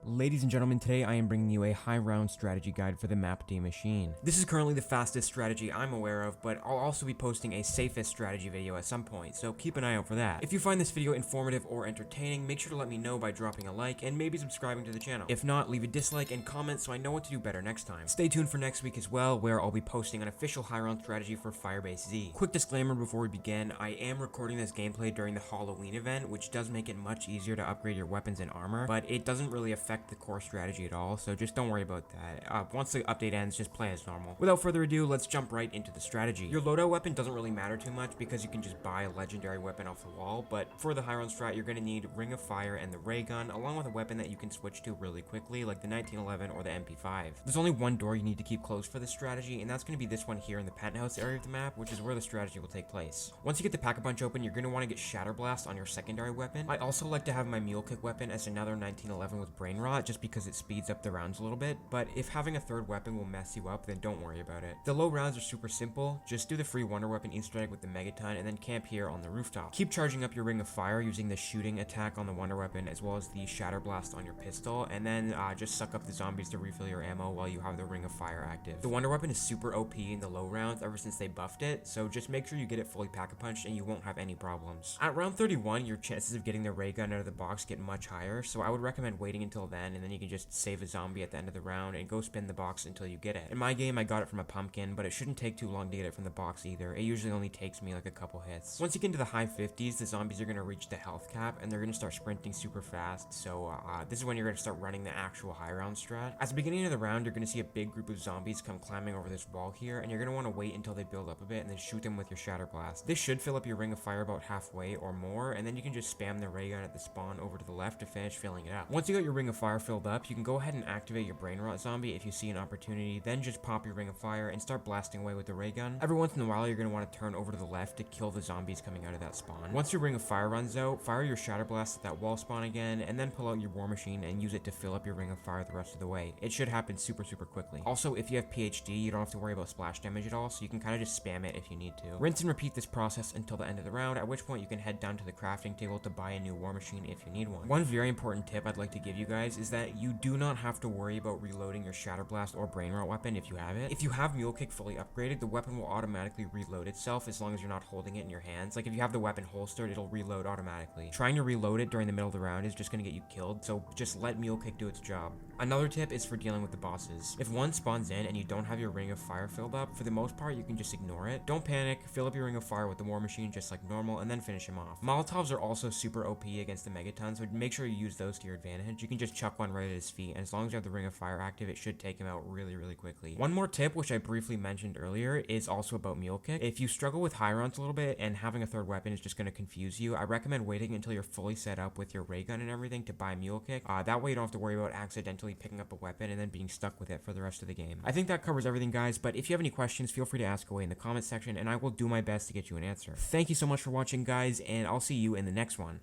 Ladies and gentlemen, today I am bringing you a high round strategy guide for the map D Maschine. This is currently the fastest strategy I'm aware of, but I'll also be posting a safest strategy video at some point, so keep an eye out for that. If you find this video informative or entertaining, make sure to let me know by dropping a like and maybe subscribing to the channel. If not, leave a dislike and comment so I know what to do better next time. Stay tuned for next week as well, where I'll be posting an official high round strategy for Firebase Z. Quick disclaimer before we begin, I am recording this gameplay during the Halloween event, which does make it much easier to upgrade your weapons and armor, but it doesn't really affect the core strategy at all, so just don't worry about that. Once the update ends, just play as normal. Without further ado, let's jump right into the strategy. Your loadout weapon doesn't really matter too much because you can just buy a legendary weapon off the wall, but for the high round strat, you're going to need Ring of Fire and the ray gun, along with a weapon that you can switch to really quickly, like the 1911 or the MP5. There's only one door you need to keep closed for this strategy, and that's going to be this one here in the penthouse area of the map, which is where the strategy will take place. Once you get the pack-a-punch open, you're going to want to get Shatter Blast on your secondary weapon. I also like to have my Mule Kick weapon as another 1911 with Brain Rot, just because it speeds up the rounds a little bit, but if having a third weapon will mess you up, then don't worry about it. The low rounds are super simple. Just do the free wonder weapon Easter egg with the Megaton and then camp here on the rooftop. Keep charging up your Ring of Fire using the shooting attack on the wonder weapon as well as the Shatter Blast on your pistol, and then just suck up the zombies to refill your ammo while you have the Ring of Fire active. The wonder weapon is super OP in the low rounds ever since they buffed it, so just make sure you get it fully pack-a-punched and you won't have any problems. At round 31, your chances of getting the ray gun out of the box get much higher, so I would recommend waiting until then, and then you can just save a zombie at the end of the round and go spin the box until you get it. In my game, I got it from a pumpkin, but it shouldn't take too long to get it from the box either. It usually only takes me like a couple hits. Once you get into the high 50s, the zombies are going to reach the health cap and they're going to start sprinting super fast, so this is when you're going to start running the actual high round strat. At the beginning of the round, you're going to see a big group of zombies come climbing over this wall here, and you're going to want to wait until they build up a bit and then shoot them with your Shatter Blast. This should fill up your Ring of Fire about halfway or more, and then you can just spam the ray gun at the spawn over to the left to finish filling it up. Once you got your Ring of Fire filled up, you can go ahead and activate your Brain Rot zombie if you see an opportunity, then just pop your Ring of Fire and start blasting away with the ray gun. Every once in a while, you're going to want to turn over to the left to kill the zombies coming out of that spawn. Once your Ring of Fire runs out, fire your Shatter Blast at that wall spawn again, and then pull out your War Machine and use it to fill up your Ring of Fire the rest of the way. It should happen super quickly. Also, if you have PhD, you don't have to worry about splash damage at all, so you can kind of just spam it if you need to. Rinse and repeat this process until the end of the round, at which point you can head down to the crafting table to buy a new War Machine if you need one. One very important tip I'd like to give you guys is that you do not have to worry about reloading your Shatter Blast or Brain Rot weapon if you have it. If you have Mule Kick fully upgraded, the weapon will automatically reload itself as long as you're not holding it in your hands. Like if you have the weapon holstered, it'll reload automatically. Trying to reload it during the middle of the round is just going to get you killed, so just let Mule Kick do its job. Another tip is for dealing with the bosses. If one spawns in and you don't have your Ring of Fire filled up, for the most part you can just ignore it. Don't panic, fill up your Ring of Fire with the War Machine just like normal and then finish him off. Molotovs are also super OP against the Megatons, so make sure you use those to your advantage. You can just chuck one right at his feet, and as long as you have the Ring of Fire active, it should take him out really quickly. One more tip, which I briefly mentioned earlier, is also about Mule Kick. If you struggle with high rounds a little bit and having a third weapon is just going to confuse you, I recommend waiting until you're fully set up with your ray gun and everything to buy Mule Kick. That way you don't have to worry about accidentally picking up a weapon and then being stuck with it for the rest of the game. I think that covers everything, guys, but if you have any questions, feel free to ask away in the comment section and I will do my best to get you an answer. Thank you so much for watching, guys, and I'll see you in the next one.